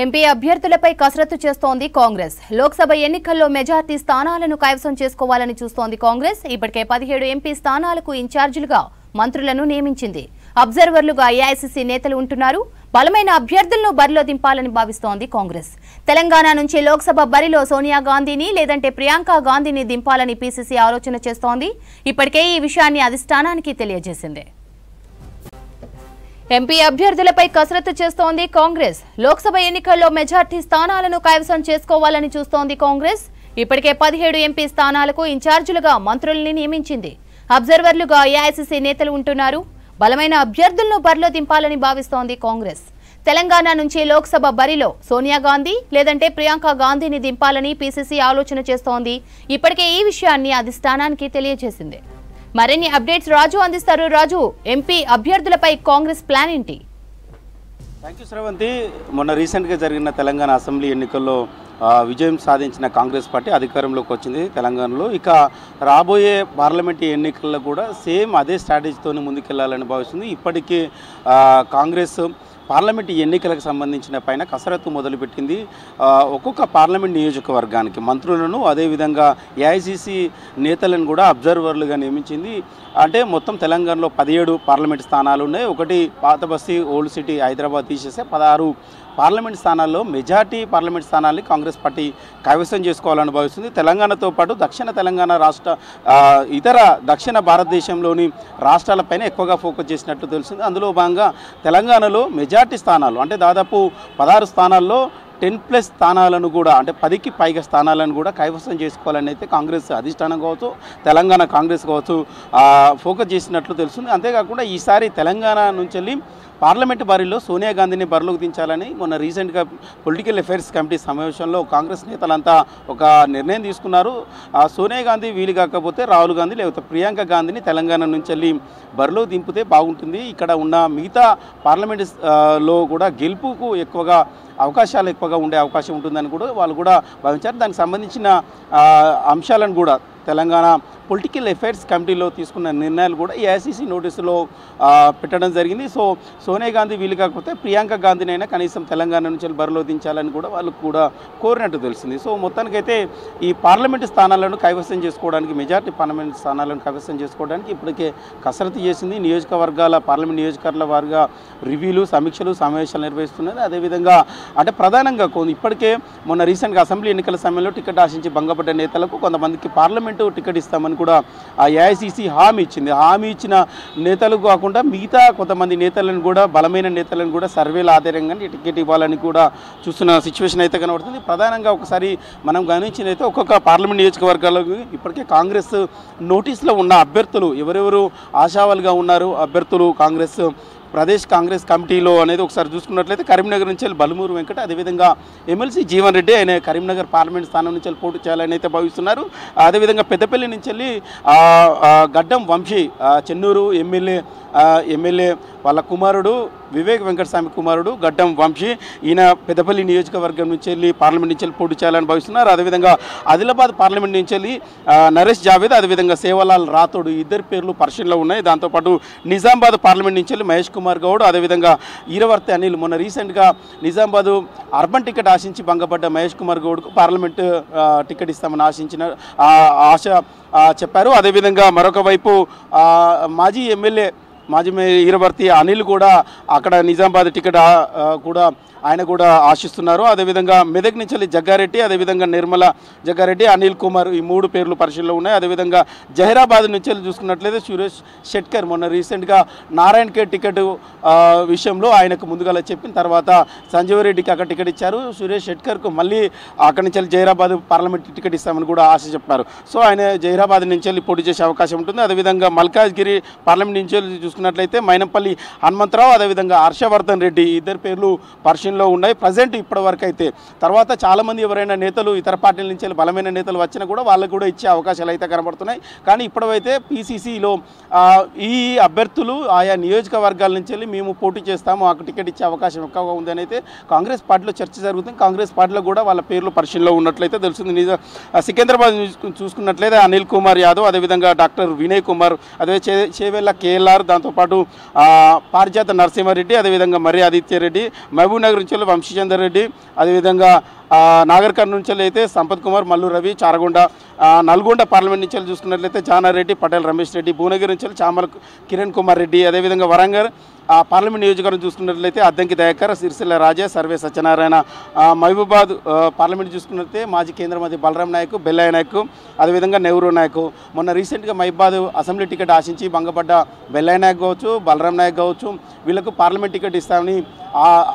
MP అభ్యర్థులపై కసరత్తు చేస్తోంది కాంగ్రెస్. లోక్సభ ఎన్నికల్లో మెజార్టీ స్థానాలను కైవసం చేసుకోవాలని చూస్తోంది కాంగ్రెస్. ఇప్పటికే 17 ఎంపీ స్థానాలకు ఇన్ఛార్జీలుగా మంత్రులను నియమించింది. అబ్జర్వర్లుగా ఏఐసీసీ నేతలు ఉంటున్నారు. బలమైన అభ్యర్థులను బరిలో దింపాలని భావిస్తోంది కాంగ్రెస్. తెలంగాణ నుంచి లోక్సభ బరిలో సోనియా గాంధీని లేదంటే ప్రియాంక గాంధీని దింపాలని పీసీసీ ఆలోచన చేస్తోంది. ఇప్పటికే ఈ విషయాన్ని అధిష్టానానికి తెలియజేసింది. ఎంపీ అభ్యర్థులపై కసరత్తు చేస్తోంది కాంగ్రెస్. లోక్సభ ఎన్నికల్లో మెజార్టీ స్థానాలను కైవసం చేసుకోవాలని చూస్తోంది కాంగ్రెస్. ఇప్పటికే 17 ఎంపీ స్థానాలకు ఇన్ఛార్జీలుగా మంత్రుల్ని నియమించింది. అబ్జర్వర్లుగా ఏఐసీసీ నేతలు ఉంటున్నారు. బలమైన అభ్యర్థులను బరిలో దింపాలని భావిస్తోంది కాంగ్రెస్. తెలంగాణ నుంచి లోక్సభ బరిలో సోనియా గాంధీ లేదంటే ప్రియాంక గాంధీని దింపాలని పీసీసీ ఆలోచన చేస్తోంది. ఇప్పటికే ఈ విషయాన్ని అధిష్టానానికి తెలియజేసింది. మరిన్ని అప్డేట్స్ రాజు అందిస్తారు. రాజు, ఎంపీ అభ్యర్థులపై కాంగ్రెస్ ప్లాన్ ఏంటి? Thank you Sravanthi. మొన్న రీసెంట్గా జరిగిన తెలంగాణ అసెంబ్లీ ఎన్నికల్లో విజయం సాధించిన కాంగ్రెస్ పార్టీ అధికారంలోకి వచ్చింది తెలంగాణలో. ఇక రాబోయే పార్లమెంట్ ఎన్నికల్లో కూడా సేమ్ అదే స్ట్రాటజీతోనే ముందుకెళ్లాలని భావిస్తుంది. ఇప్పటికీ కాంగ్రెస్ పార్లమెంట్ ఎన్నికలకు సంబంధించిన పైన కసరత్తు మొదలుపెట్టింది. ఒక్కొక్క పార్లమెంట్ నియోజకవర్గానికి మంత్రులను అదేవిధంగా ఏఐసీసీ నేతలను కూడా అబ్జర్వర్లుగా నియమించింది. అంటే మొత్తం తెలంగాణలో 17 పార్లమెంట్ స్థానాలు ఉన్నాయి. ఒకటి పాత బస్తీ ఓల్డ్ సిటీ హైదరాబాద్ తీసేస్తే 16 పార్లమెంట్ స్థానాల్లో మెజార్టీ పార్లమెంట్ స్థానాల్ని కాంగ్రెస్ పార్టీ కైవసం చేసుకోవాలని భావిస్తుంది. తెలంగాణతో పాటు దక్షిణ తెలంగాణ రాష్ట్ర ఇతర దక్షిణ భారతదేశంలోని రాష్ట్రాలపైన ఎక్కువగా ఫోకస్ చేసినట్టు తెలుస్తుంది. అందులో భాగంగా తెలంగాణలో మెజార్టీ స్థానాలు అంటే దాదాపు 16 స్థానాల్లో 10+ స్థానాలను కూడా అంటే 10కి పైగా స్థానాలను కూడా కైవసం చేసుకోవాలని అయితే కాంగ్రెస్ అధిష్టానం కావచ్చు, తెలంగాణ కాంగ్రెస్ కావచ్చు ఫోకస్ చేసినట్లు తెలుస్తుంది. అంతేకాకుండా ఈసారి తెలంగాణ నుంచి వెళ్ళి పార్లమెంటు బరిలో సోనియా గాంధీని బరిలోకి దించాలని మొన్న రీసెంట్గా పొలిటికల్ అఫైర్స్ కమిటీ సమావేశంలో కాంగ్రెస్ నేతలంతా ఒక నిర్ణయం తీసుకున్నారు. సోనియా గాంధీ వీలు కాకపోతే రాహుల్ గాంధీ లేకపోతే ప్రియాంక గాంధీని తెలంగాణ నుంచి వెళ్ళి బరిలో దింపితే బాగుంటుంది. ఇక్కడ ఉన్న మిగతా పార్లమెంటులో కూడా గెలుపుకు అవకాశాలు ఎక్కువగా ఉండే అవకాశం ఉంటుందని కూడా వాళ్ళు కూడా భావించారు. దానికి సంబంధించిన అంశాలను కూడా తెలంగాణ పొలిటికల్ అఫైర్స్ కమిటీలో తీసుకున్న నిర్ణయాలు కూడా ఏఐసీసీ నోటీసులో పెట్టడం జరిగింది. సోనియా గాంధీ వీలు కాకపోతే ప్రియాంక గాంధీనైనా కనీసం తెలంగాణ నుంచి బరిలో దించాలని కూడా వాళ్ళు కూడా కోరినట్టు తెలిసింది. మొత్తానికైతే ఈ పార్లమెంటు స్థానాలను కైవసం చేసుకోవడానికి మెజార్టీ పార్లమెంట్ స్థానాలను కైవసం చేసుకోవడానికి ఇప్పటికే కసరత్తు చేసింది. పార్లమెంట్ నియోజకవర్గాల వారిగా రివ్యూలు, సమీక్షలు, సమావేశాలు నిర్వహిస్తున్నది. అదేవిధంగా అంటే ప్రధానంగా ఇప్పటికే మొన్న రీసెంట్గా అసెంబ్లీ ఎన్నికల సమయంలో టికెట్ ఆశించి భంగపడ్డ నేతలకు కొంతమందికి పార్లమెంటు టికెట్ ఇస్తామని కూడా ఆ ఏఐసీసీ హామీ ఇచ్చింది. హామీ ఇచ్చిన నేతలు కాకుండా మిగతా కొంతమంది నేతలను కూడా బలమైన నేతలను కూడా సర్వేల ఆధారంగానే టికెట్ ఇవ్వాలని కూడా చూస్తున్న సిచ్యువేషన్ అయితే కనబడుతుంది. ప్రధానంగా ఒకసారి మనం గమనించినైతే ఒక్కొక్క పార్లమెంట్ నియోజకవర్గాలకు ఇప్పటికే కాంగ్రెస్ నోటీసులో ఉన్న అభ్యర్థులు ఎవరెవరు ఆశావాలుగా ఉన్నారు అభ్యర్థులు ప్రదేశ్ కాంగ్రెస్ కమిటీలో అనేది ఒకసారి చూసుకున్నట్లయితే కరీంనగర్ నుంచి బలుమూరు వెంకట, అదేవిధంగా ఎమ్మెల్సీ జీవన్ రెడ్డి ఆయన కరీంనగర్ పార్లమెంట్ స్థానం నుంచి పోటీ చేయాలని అయితే భావిస్తున్నారు. అదేవిధంగా పెద్దపల్లి నుంచి గడ్డం వంశీ చెన్నూరు ఎమ్మెల్యే వాళ్ళ కుమారుడు వివేక్ వెంకటస్వామి కుమారుడు గడ్డం వంశీ, ఈయన పెద్దపల్లి నియోజకవర్గం నుంచి పార్లమెంట్ నుంచి పోటీ చేయాలని భావిస్తున్నారు. అదేవిధంగా ఆదిలాబాద్ పార్లమెంట్ నుంచి నరేష్ జావేద్, అదేవిధంగా సేవలాల్ రాథోడ్ ఇద్దరు పేర్లు పరిశీలనలో ఉన్నాయి. దాంతోపాటు నిజామాబాద్ పార్లమెంట్ నుంచి మహేష్ కుమార్ గౌడ్, అదేవిధంగా ఈరవర్తి అనిల్ మొన్న రీసెంట్గా నిజామాబాద్ అర్బన్ టికెట్ ఆశించి భంగపడ్డ మహేష్ కుమార్ గౌడ్కు పార్లమెంట్ టికెట్ ఇస్తామని ఆశ చెప్పారు. అదేవిధంగా మరొక వైపు మాజీ ఈరవర్తి అనిల్ కూడా అక్కడ నిజామాబాద్ టికెట్ కూడా ఆయన కూడా ఆశిస్తున్నారు. అదేవిధంగా మెదక్ నుంచి జగ్గారెడ్డి, అదేవిధంగా నిర్మల జగ్గారెడ్డి, అనిల్ కుమార్ ఈ 3 పేర్లు పరిశీలనలో ఉన్నాయి. అదేవిధంగా జహీరాబాద్ నుంచి చూసుకున్నట్లయితే సురేష్ షెట్కర్ మొన్న రీసెంట్గా నారాయణ ఖేడ్ టికెట్ విషయంలో ఆయనకు ముందుగా చెప్పిన తర్వాత సంజీవ్ రెడ్డికి అక్కడ టికెట్ ఇచ్చారు. సురేష్ షెట్కర్కు మళ్ళీ అక్కడి నుంచి జహీరాబాద్ పార్లమెంట్ టికెట్ ఇస్తామని కూడా ఆశ చెప్పారు. ఆయన జహీరాబాద్ నుంచి పోటీ చేసే అవకాశం ఉంటుంది. అదేవిధంగా మల్కాజ్గిరి పార్లమెంట్ నుంచి చూసుకున్నట్లయితే మైనంపల్లి హనుమంతరావు, అదేవిధంగా హర్షవర్ధన్ రెడ్డి ఇద్దరు పేర్లు లో ఉన్నాయి ప్రజెంట్ ఇప్పటి వరకు అయితే. తర్వాత చాలామంది ఎవరైనా నేతలు ఇతర పార్టీల నుంచి బలమైన నేతలు వచ్చినా కూడా వాళ్ళకు కూడా ఇచ్చే అవకాశాలు అయితే కనబడుతున్నాయి. కానీ ఇప్పటివైతే పీసీసీలో ఈ అభ్యర్థులు ఆయా నియోజకవర్గాల నుంచి మేము పోటీ చేస్తాము, మాకు టికెట్ ఇచ్చే అవకాశం ఎక్కువగా ఉందని అయితే కాంగ్రెస్ పార్టీలో చర్చ జరుగుతుంది. కాంగ్రెస్ పార్టీలో కూడా వాళ్ళ పేర్లు పరిశీలనలో ఉన్నట్లయితే తెలుస్తుంది. సికింద్రాబాద్ చూసుకున్నట్లయితే అనిల్ కుమార్ యాదవ్, అదేవిధంగా డాక్టర్ వినయ్ కుమార్, అదే చేవెళ్ళ కేఎల్ఆర్, దాంతో దాంతోపాటు పారిజాత నరసింహారెడ్డి, అదేవిధంగా మర్రి ఆదిత్యారెడ్డి, మహబూబ్ నగర్ నుంచి వంశీచందర్ రెడ్డి, అదేవిధంగా నాగర్ కర్నూలు నుంచి అయితే సంపత్ కుమార్, మల్లు రవి, చారగొండ, నల్గొండ పార్లమెంట్ నుంచి చూసుకున్నట్లయితే జానారెడ్డి, పటేల్ రమేష్ రెడ్డి, భువనగిరి నుంచి చామల కిరణ్ కుమార్ రెడ్డి, అదేవిధంగా వరంగల్ పార్లమెంట్ నియోజకవర్గం చూసుకున్నట్లయితే అద్దంకి దయాకర్, సిరిసిల్ల రాజా, సర్వే సత్యనారాయణ, మహబూబాద్ పార్లమెంట్ చూసుకున్నట్లయితే మాజీ కేంద్ర మంత్రి బలరాం నాయక్, బెల్లయ్య నాయక్, అదేవిధంగా నెహ్రూ నాయక్. మొన్న రీసెంట్గా మహబూబాద్ అసెంబ్లీ టికెట్ ఆశించి భంగపడ్డ బెల్లయ్య నాయక్ కావచ్చు, బలరాం నాయక్ కావచ్చు, వీళ్ళకు పార్లమెంట్ టికెట్ ఇస్తామని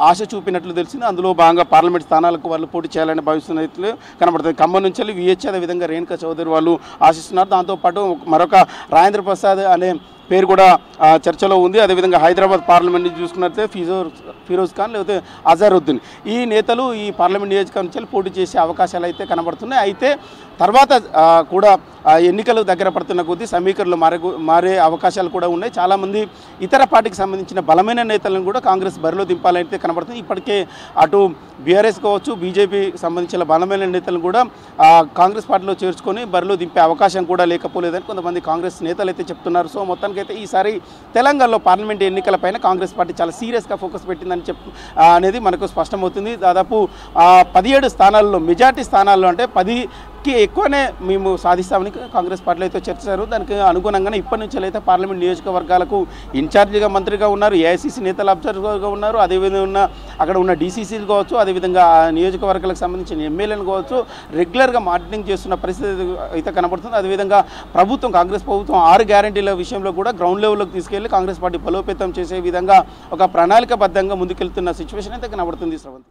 ఆశ చూపినట్లు తెలిసింది. అందులో భాగంగా పార్లమెంట్ స్థానాలకు వాళ్ళు పోటీ చేయాలని భావిస్తున్నట్లు కనబడుతుంది. ఖమ్మం నుంచి విహెచ్, అదేవిధంగా రేణుకా చౌదరి వాళ్ళు ఆశిస్తున్నారు. దాంతోపాటు మరొక రాజేంద్ర ప్రసాద్ అనే పేరు కూడా చర్చలో ఉంది. అదేవిధంగా హైదరాబాద్ పార్లమెంట్ నుంచి చూసుకున్నట్లయితే ఫిరోజ్ ఖాన్ లేకపోతే అజారుద్దీన్ ఈ నేతలు ఈ పార్లమెంట్ నియోజకవర్గం నుంచి పోటీ చేసే అవకాశాలు అయితే కనబడుతున్నాయి. అయితే తర్వాత కూడా ఎన్నికలు దగ్గర పడుతున్న కొద్దీ సమీకరణలు మారే అవకాశాలు కూడా ఉన్నాయి. చాలామంది ఇతర పార్టీకి సంబంధించిన బలమైన నేతలను కూడా కాంగ్రెస్ బరిలో దింపాలైతే కనబడుతుంది. ఇప్పటికే అటు బీఆర్ఎస్ కావచ్చు, బీజేపీ సంబంధించిన బలమైన నేతలను కూడా కాంగ్రెస్ పార్టీలో చేర్చుకొని బరిలో దింపే అవకాశం కూడా లేకపోలేదని కొంతమంది కాంగ్రెస్ నేతలు అయితే చెప్తున్నారు. సో మొత్తానికైతే ఈసారి తెలంగాణలో పార్లమెంట్ ఎన్నికలపైన కాంగ్రెస్ పార్టీ చాలా సీరియస్గా ఫోకస్ పెట్టిందని అనేది మనకు స్పష్టమవుతుంది. దాదాపు 17 స్థానాల్లో మెజార్టీ స్థానాల్లో అంటే 10కి ఎక్కువనే మేము సాధిస్తామని కాంగ్రెస్ పార్టీలో అయితే చర్చించారు. దానికి అనుగుణంగానే ఇప్పటి నుంచి అయితే పార్లమెంట్ నియోజకవర్గాలకు ఇన్ఛార్జిగా మంత్రిగా ఉన్నారు, ఏఐసీసీ నేతలు అబ్జర్వర్గా ఉన్నారు, అదేవిధంగా అక్కడ ఉన్న డీసీసీలు కావచ్చు, అదేవిధంగా నియోజకవర్గాలకు సంబంధించిన ఎమ్మెల్యేలు కావచ్చు రెగ్యులర్గా మానిటరింగ్ చేస్తున్న పరిస్థితి అయితే కనబడుతుంది. అదేవిధంగా కాంగ్రెస్ ప్రభుత్వం 6 గ్యారంటీల విషయంలో కూడా గ్రౌండ్ లెవెల్లోకి తీసుకెళ్లి కాంగ్రెస్ పార్టీ బలోపేతం చేసే విధంగా ఒక ప్రణాళికబద్ధంగా ముందుకెళ్తున్న సిచ్యువేషన్ అయితే కనబడుతుంది. శ్రవంతి.